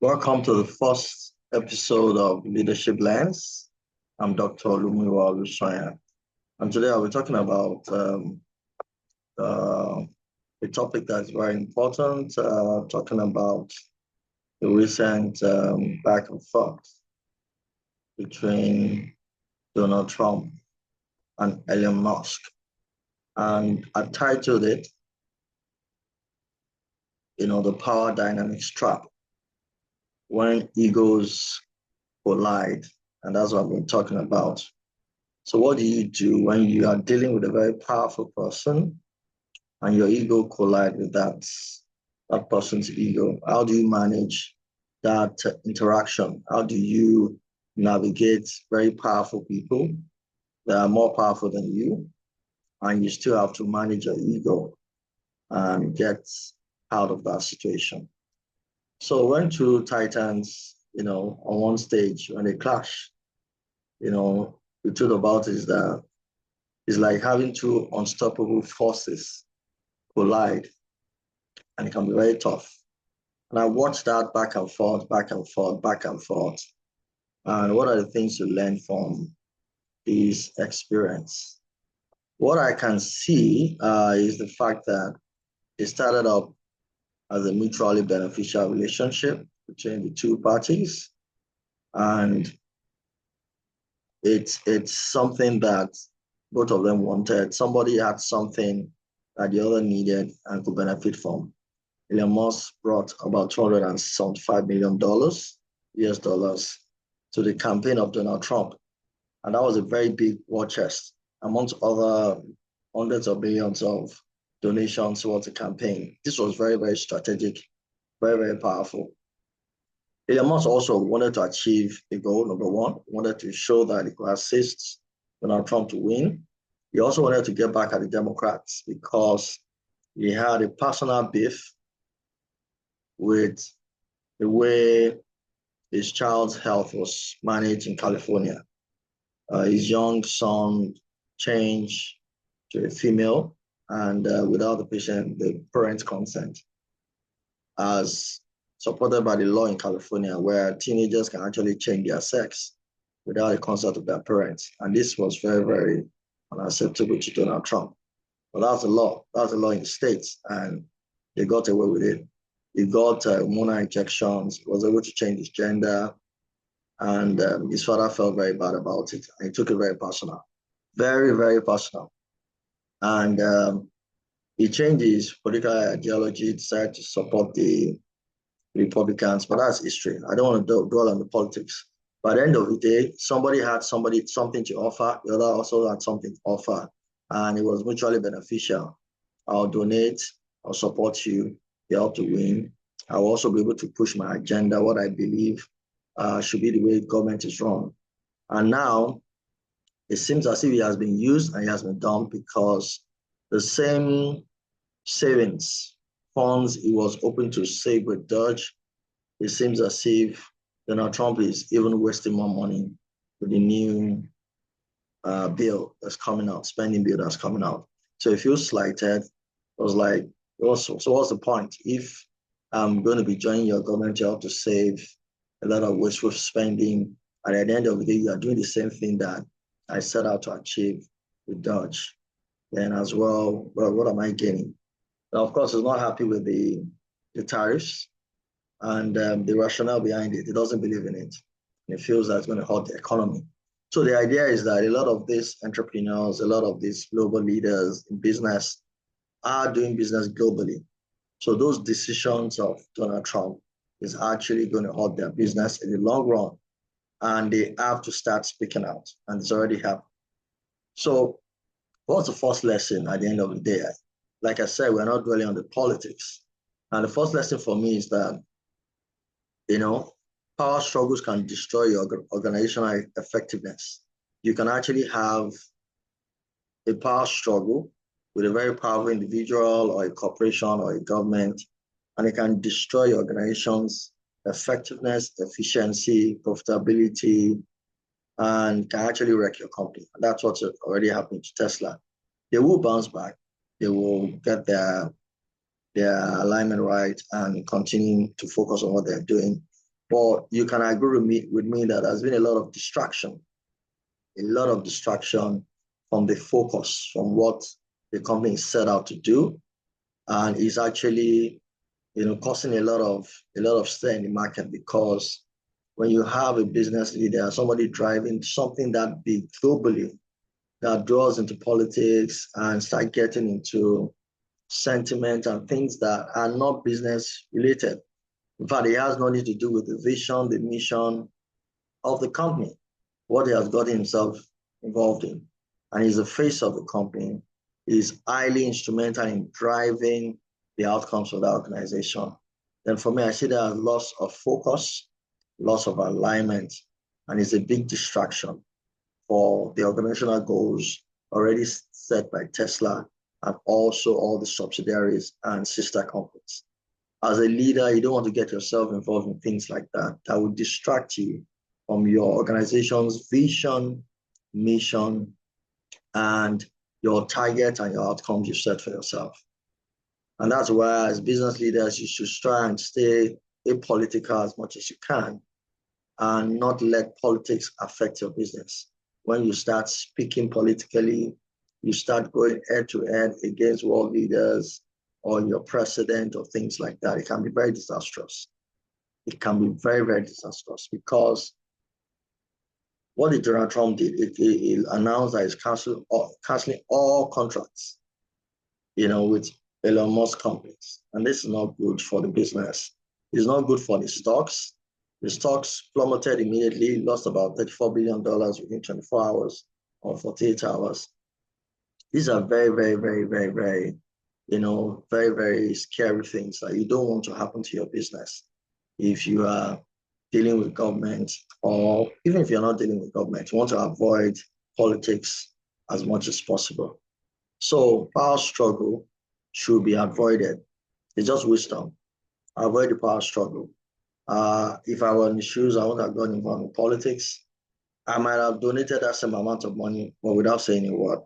Welcome to the first episode of Leadership Lens. I'm Dr. Olumiwa Olusoya, and today I'll be talking about a topic that's very important, talking about the recent back and forth between Donald Trump and Elon Musk. And I titled it, the power dynamics trap, when egos collide. And that's what I've been talking about. So what do you do when you are dealing with a very powerful person and your ego collide with that person's ego? How do you manage that interaction? How do you navigate very powerful people that are more powerful than you, and you still have to manage your ego and get out of that situation? So when two titans, on one stage, when they clash, the truth about it is that it's like having two unstoppable forces collide, and it can be very tough. And I watched that back and forth, back and forth, back and forth. And what are the things you learn from this experience? What I can see is the fact that it started up as a mutually beneficial relationship between the two parties. And it's something that both of them wanted. Somebody had something that the other needed and could benefit from. Elon Musk brought about $275 million US dollars to the campaign of Donald Trump. And that was a very big war chest, amongst other hundreds of billions of donations towards the campaign. This was very, very strategic, very, very powerful. Elon Musk also wanted to achieve a goal. Number one, wanted to show that he could assist Donald Trump to win. He also wanted to get back at the Democrats because he had a personal beef with the way his child's health was managed in California. His young son changed to a female, and without the parent's consent, as supported by the law in California, where teenagers can actually change their sex without the consent of their parents. And this was very, very unacceptable to Donald Trump. But that's the law. That's the law in the States, and they got away with it. He got hormonal injections, was able to change his gender, and his father felt very bad about it. And he took it very personal, very, very personal. And he changed his political ideology, decided to support the Republicans, but that's history. I don't want to dwell on the politics. By the end of the day, somebody had something to offer, the other also had something to offer, and it was mutually beneficial. I'll donate, I'll support you, you help to win. I'll also be able to push my agenda, what I believe should be the way government is run. And now, it seems as if it has been used and it has been done, because the same savings funds he was hoping to save with Doge, it seems as if Donald Trump is even wasting more money with the new bill that's coming out, spending bill that's coming out. So it feels slighted. It was like, so what's the point? If I'm going to be joining your government, you have to save a lot of wasteful spending, and at the end of the day, you are doing the same thing that I set out to achieve with Doge. Then as well what am I gaining? Now, of course, he's not happy with the tariffs and the rationale behind it. He doesn't believe in it. And he feels that it's going to hurt the economy. So the idea is that a lot of these entrepreneurs, a lot of these global leaders in business are doing business globally. So those decisions of Donald Trump is actually going to hurt their business in the long run. And they have to start speaking out. And it's already happened. So what's the first lesson at the end of the day? Like I said, we're not dwelling on the politics. And the first lesson for me is that, power struggles can destroy your organizational effectiveness. You can actually have a power struggle with a very powerful individual or a corporation or a government, and it can destroy your organization's effectiveness, efficiency, profitability, and can actually wreck your company. And that's what's already happening to Tesla. They will bounce back. They will get their alignment right and continue to focus on what they're doing. But you can agree with me that there's been a lot of distraction from the focus, from what the company is set out to do, and is actually, causing a lot of stir in the market, because when you have a business leader, somebody driving something that big globally, that draws into politics and start getting into sentiment and things that are not business related. In fact, it has nothing to do with the vision, the mission of the company, what he has gotten himself involved in. And he's the face of the company. He's highly instrumental in driving the outcomes of the organization. Then for me, I see that as loss of focus, loss of alignment, and it's a big distraction for the organizational goals already set by Tesla and also all the subsidiaries and sister companies. As a leader, you don't want to get yourself involved in things like that. That would distract you from your organization's vision, mission, and your target and your outcomes you set for yourself. And that's why, as business leaders, you should try and stay apolitical as much as you can and not let politics affect your business. When you start speaking politically, you start going head to head against world leaders or your president or things like that. It can be very disastrous. It can be very, very disastrous, because what did Donald Trump did? He announced that he's canceling all contracts, with Elon Musk companies. And this is not good for the business. It's not good for the stocks. The stocks plummeted immediately, lost about $34 billion within 24 hours or 48 hours. These are very, very, very, very, very, very, very scary things that you don't want to happen to your business if you are dealing with government, or even if you're not dealing with government, you want to avoid politics as much as possible. So power struggle should be avoided. It's just wisdom. Avoid the power struggle. If I were in the shoes, I wouldn't have gotten involved in politics. I might have donated that same amount of money, but without saying a word.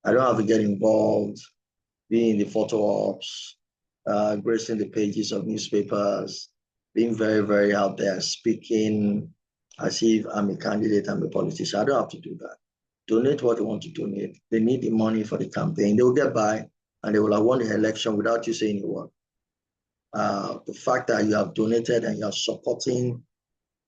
I don't have to get involved, being in the photo ops, gracing the pages of newspapers, being very, very out there, speaking as if I'm a candidate, I'm a politician. I don't have to do that. Donate what they want to donate. They need the money for the campaign. They will get by, and they will have won the election without you saying a word. The fact that you have donated and you are supporting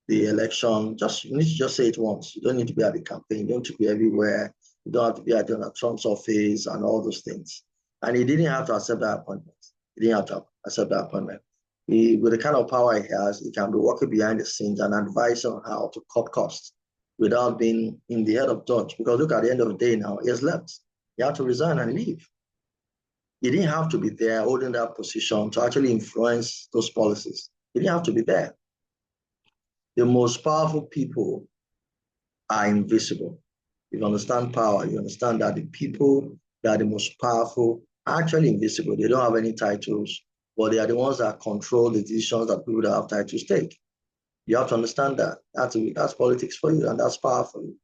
the election, you need to just say it once. You don't need to be at the campaign. You don't need to be everywhere. You don't have to be at Donald Trump's office and all those things. And he didn't have to accept that appointment. He didn't have to accept that appointment. With the kind of power he has, he can be working behind the scenes and advise on how to cut costs without being in the head of Dodge. Because look, at the end of the day now, he has left. He had to resign and leave. He didn't have to be there holding that position to actually influence those policies. He didn't have to be there. The most powerful people are invisible. If you understand power, you understand that the people that are the most powerful are actually invisible. They don't have any titles, but they are the ones that control the decisions that people that have titles take. You have to understand that. That's politics for you, and that's power for you.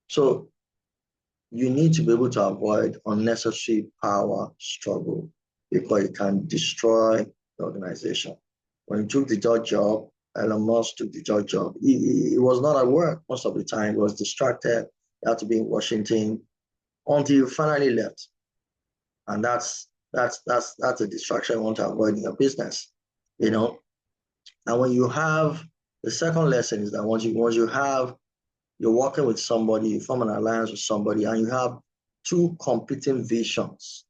So you need to be able to avoid unnecessary power struggle, because it can destroy the organization. When he took the Dodge job, Elon Musk took the Dodge job. He was not at work most of the time. He was distracted. He had to be in Washington until he finally left. And that's a distraction you want to avoid in your business, And when you have, the second lesson is that once you're working with somebody, you form an alliance with somebody, and you have two competing visions,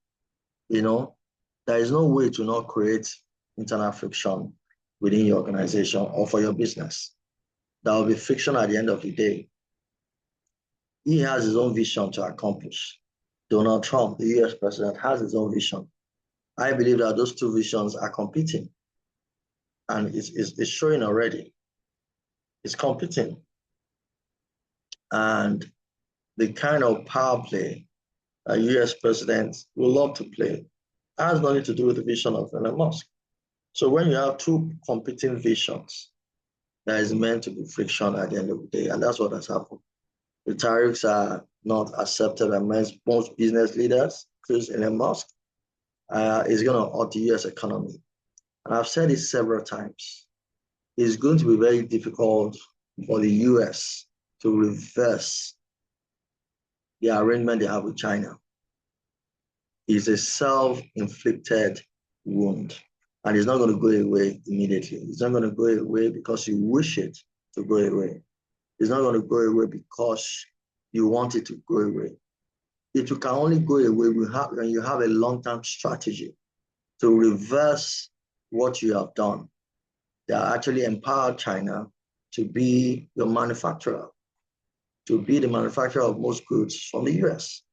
there is no way to not create internal friction within your organization or for your business. There will be friction at the end of the day. He has his own vision to accomplish. Donald Trump, the US president, has his own vision. I believe that those two visions are competing. And it's showing already. It's competing. And the kind of power play a US president will love to play has nothing to do with the vision of Elon Musk. So when you have two competing visions, there is meant to be friction at the end of the day. And that's what has happened. The tariffs are not accepted by most business leaders, including Elon Musk. It's going to hurt the US economy. And I've said it several times. it's going to be very difficult for the US to reverse the arrangement they have with China. It's a self-inflicted wound, and it's not going to go away immediately. It's not going to go away because you wish it to go away. It's not going to go away because you want it to go away. It can only go away when you have a long-term strategy to reverse what you have done. They are actually empowered China to be your manufacturer, to be the manufacturer of most goods from the US.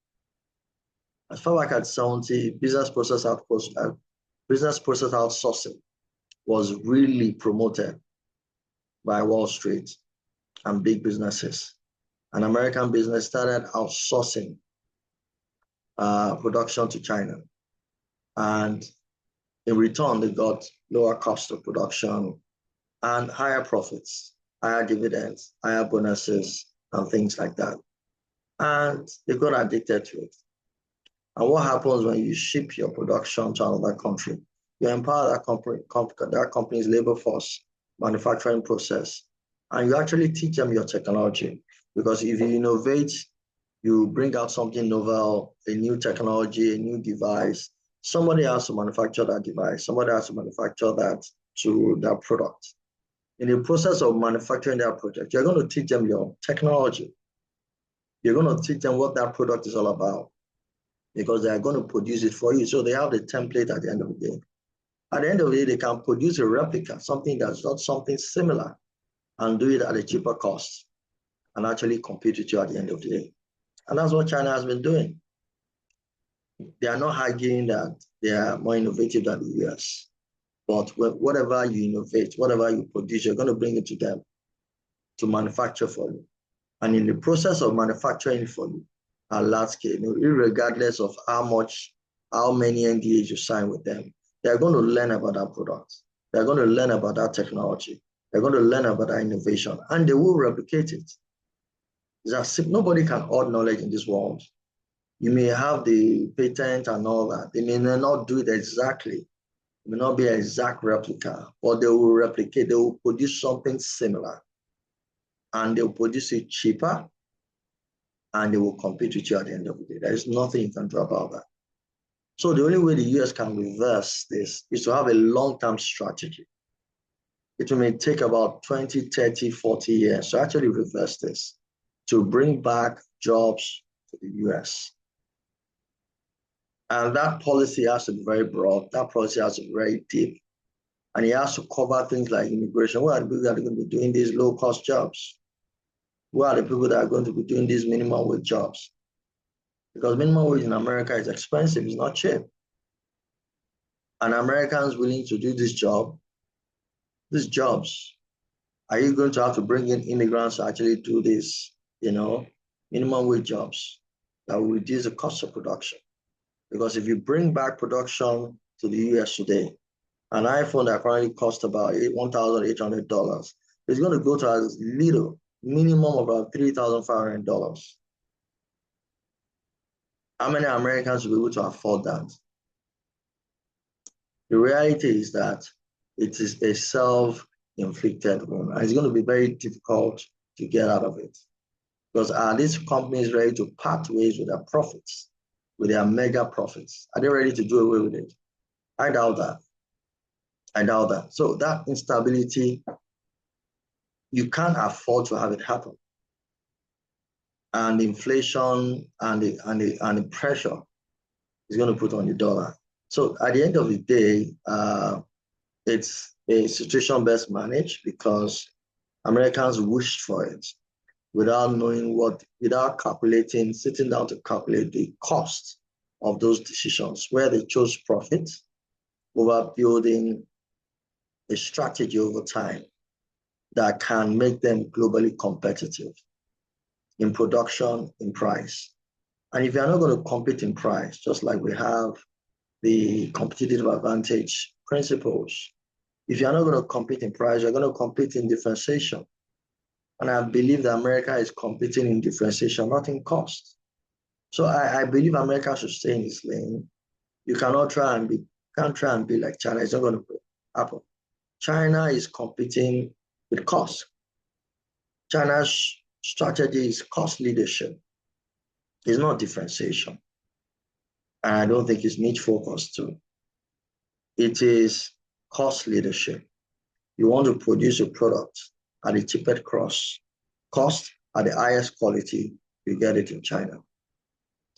As far back as 70, business process outsourcing was really promoted by Wall Street and big businesses. And American business started outsourcing production to China. And in return, they got lower cost of production and higher profits, higher dividends, higher bonuses, and things like that. And they got addicted to it. And what happens when you ship your production to another country? You empower that company's labor force, manufacturing process, and you actually teach them your technology. Because if you innovate, you bring out something novel, a new technology, a new device, somebody has to manufacture that device, somebody has to manufacture that product. In the process of manufacturing that product, you're going to teach them your technology. You're going to teach them what that product is all about, because they are going to produce it for you. So they have the template at the end of the day. At the end of the day, they can produce a replica, something that's not something similar, and do it at a cheaper cost and actually compete with you at the end of the day. And that's what China has been doing. They are not arguing that they are more innovative than the US. But whatever you innovate, whatever you produce, you're going to bring it to them to manufacture for you. And in the process of manufacturing for you at large scale, regardless of how many NDAs you sign with them, they're going to learn about that product. They're going to learn about that technology. They're going to learn about that innovation, and they will replicate it. It's as if nobody can hoard knowledge in this world. You may have the patent and all that. They may not do it exactly. It may not be an exact replica, but they will replicate. They will produce something similar, and they will produce it cheaper, and they will compete with you at the end of the day. There is nothing you can do about that. So the only way the US can reverse this is to have a long-term strategy. It may take about 20, 30, 40 years to actually reverse this, to bring back jobs to the US. And that policy has to be very broad. That policy has to be very deep. And it has to cover things like immigration. Who are the people that are going to be doing these low-cost jobs? Who are the people that are going to be doing these minimum wage jobs? Because minimum wage in America is expensive, it's not cheap. And Americans willing to do these jobs, are you going to have to bring in immigrants to actually do this, minimum wage jobs that will reduce the cost of production? Because if you bring back production to the US today, an iPhone that currently costs about $1,800, is going to go to as little, minimum about $3,500. How many Americans will be able to afford that? The reality is that it is a self-inflicted wound, and it's going to be very difficult to get out of it. Because are these companies ready to part ways with their profits, with their mega profits? Are they ready to do away with it? I doubt that. So that instability, you can't afford to have it happen. And inflation and the pressure is going to put on the dollar. So at the end of the day, it's a situation best managed because Americans wished for it without knowing without sitting down to calculate the cost of those decisions, where they chose profit over building a strategy over time that can make them globally competitive in production, in price. And if you're not going to compete in price, just like we have the competitive advantage principles, if you're not going to compete in price, you're going to compete in differentiation. And I believe that America is competing in differentiation, not in cost. So I believe America should stay in its lane. You cannot try and be like China. It's not going to happen. China is competing with cost. China's strategy is cost leadership. It's not differentiation. And I don't think it's niche focused too. It is cost leadership. You want to produce a product at the cheapest cost at the highest quality, you get it in China.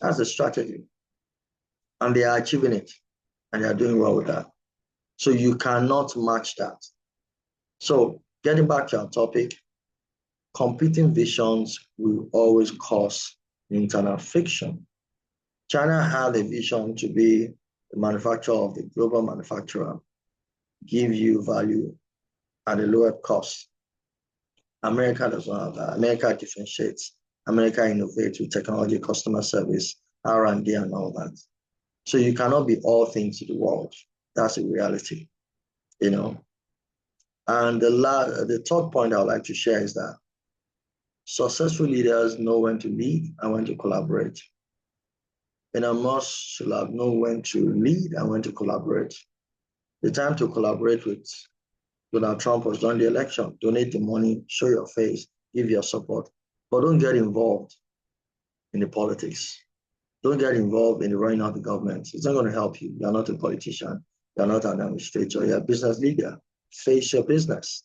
That's the strategy. And they are achieving it. And they are doing well with that. So you cannot match that. So getting back to our topic, competing visions will always cause internal friction. China had a vision to be the manufacturer of the global manufacturer, give you value at a lower cost. America does not have that. America differentiates. America innovates with technology, customer service, R&D, and all that. So you cannot be all things to the world. That's a reality, you know. And the third point I would like to share is that successful leaders know when to lead and when to collaborate. Elon Musk should have known when to lead and when to collaborate. The time to collaborate with Donald Trump was during the election. Donate the money, show your face, give your support, but don't get involved in the politics. Don't get involved in the running of the government. It's not going to help you. You're not a politician. You're not an administrator. You're a business leader. Face your business.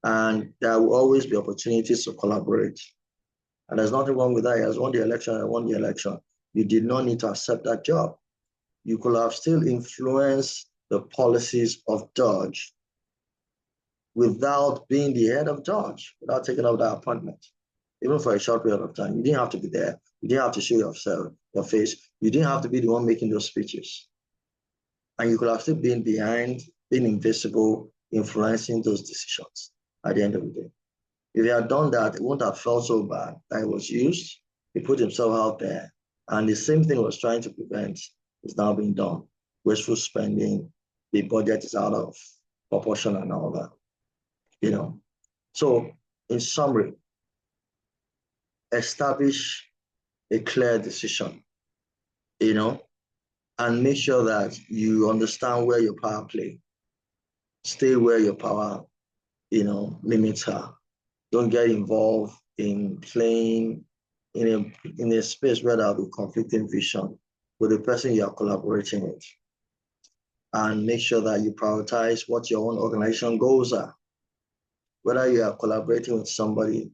And there will always be opportunities to collaborate. And there's nothing wrong with that. He has won the election. I won the election. You did not need to accept that job. You could have still influenced the policies of Dodge without being the head of Dodge, without taking up that appointment, even for a short period of time. You didn't have to be there. You didn't have to show yourself, your face. You didn't have to be the one making those speeches. And you could have still been behind, being invisible, influencing those decisions at the end of the day. If he had done that, it wouldn't have felt so bad that he was used. He put himself out there. And the same thing was trying to prevent is now being done. Wasteful spending, the budget is out of proportion and all that, you know. So in summary, establish a clear decision, you know, and make sure that you understand where your power play. Stay where your power, you know, limits are. Don't get involved in playing in a space where there will be conflicting vision with the person you are collaborating with. And make sure that you prioritize what your own organization goals are. Whether you are collaborating with somebody,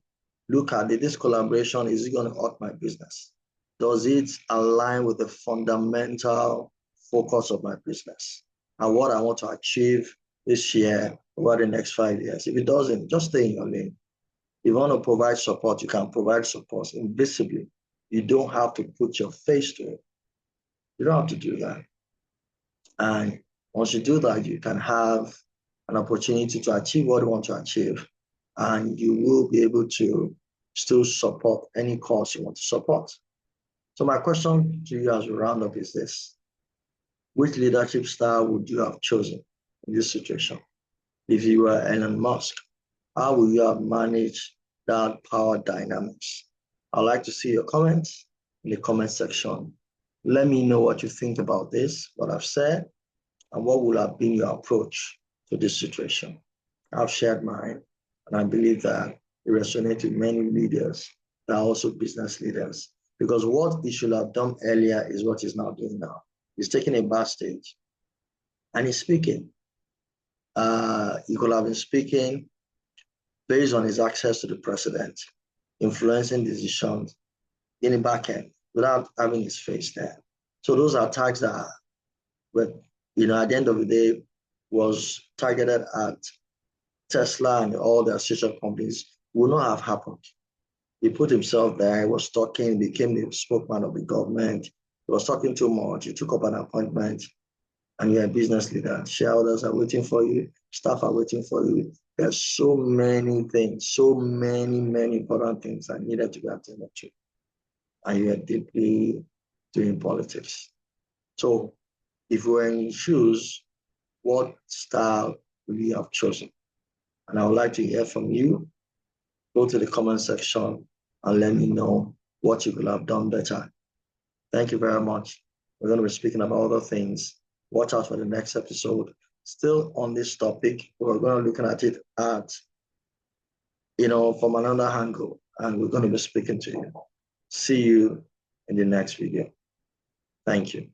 look at it. This collaboration, is it going to hurt my business? Does it align with the fundamental focus of my business and what I want to achieve this year over the next 5 years? If it doesn't, just stay in your lane. If you want to provide support, you can provide support invisibly. You don't have to put your face to it. You don't have to do that. And once you do that, you can have an opportunity to achieve what you want to achieve. And you will be able to still support any cause you want to support. So my question to you as we round up is this: which leadership style would you have chosen in this situation? If you were Elon Musk, how would you have managed that power dynamics? I'd like to see your comments in the comment section. Let me know what you think about this, what I've said, and what would have been your approach to this situation. I've shared mine, and I believe that it resonates with many leaders that are also business leaders, because what he should have done earlier is what he's now doing now. He's taking a backstage and he's speaking. He could have been speaking based on his access to the president, influencing decisions in the back end without having his face there. So those are attacks that, at the end of the day, was targeted at Tesla and all the associated companies would not have happened. He put himself there, he was talking, became the spokesman of the government. He was talking too much, he took up an appointment, and you're a business leader. Shareholders are waiting for you, staff are waiting for you. There's so many things, so many important things that needed to be attended to. And you are deeply doing politics. So if we were in shoes, what style would you have chosen? And I would like to hear from you. Go to the comment section and let me know what you could have done better. Thank you very much. We're going to be speaking about other things. Watch out for the next episode. still on this topic. We're going to look at it at, from another angle, and we're going to be speaking to you. See you in the next video. Thank you.